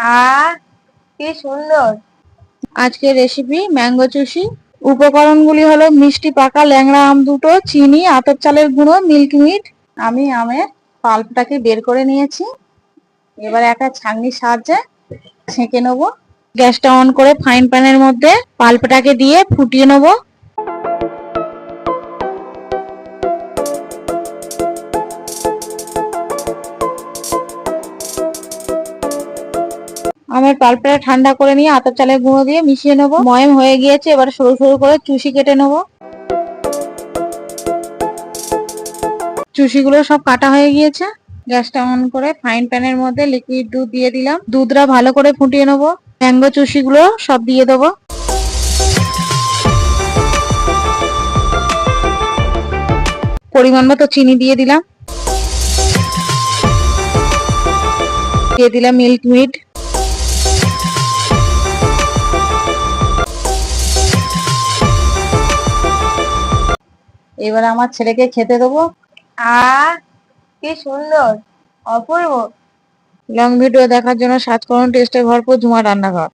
কি সুন্দর! আজকের রেসিপি ম্যাঙ্গো চুষি। উপকরণগুলি হলো মিষ্টি পাকা ল্যাংড়া আম দুটো, চিনি, আতপ চালের গুঁড়ো, মিল্ক মিট। আমি আমের পাল্পটাকে বের করে নিয়েছি। এবার একটা ছাঁকনির সাহায্যে ছেঁকে নেবো। গ্যাসটা অন করে ফ্রাইং প্যানের মধ্যে পাল্পটাকে দিয়ে ফুটিয়ে নেবো। আমের পাল্পটা ঠান্ডা করে নিয়ে আতপ চালের গুঁড়ো দিয়ে মিশিয়ে নেবো। ময়াম হয়ে গিয়েছে, এবার সরু সরু করে চুষি কেটে নেবো। চুষিগুলো সব কাটা হয়ে গিয়েছে। গ্যাসটা অন করে ফ্রাইং প্যানের মধ্যে লিকুইড দুধ দিয়ে দিলাম। দুধটা ভালো করে ফুটিয়ে নেবো। ম্যাঙ্গো চুষিগুলো সব দিয়ে দেবো। পরিমাণ মতো চিনি দিয়ে দিলাম। দিয়ে দিলাম মিল্ক মিট। এবার আমার ছেলেকে খেতে দেবো। কি সুন্দর, অপূর্ব! লং ভিডিও দেখার জন্য সার্চ করুন টেস্টে ভরপুর ঝুমা রান্নাঘর।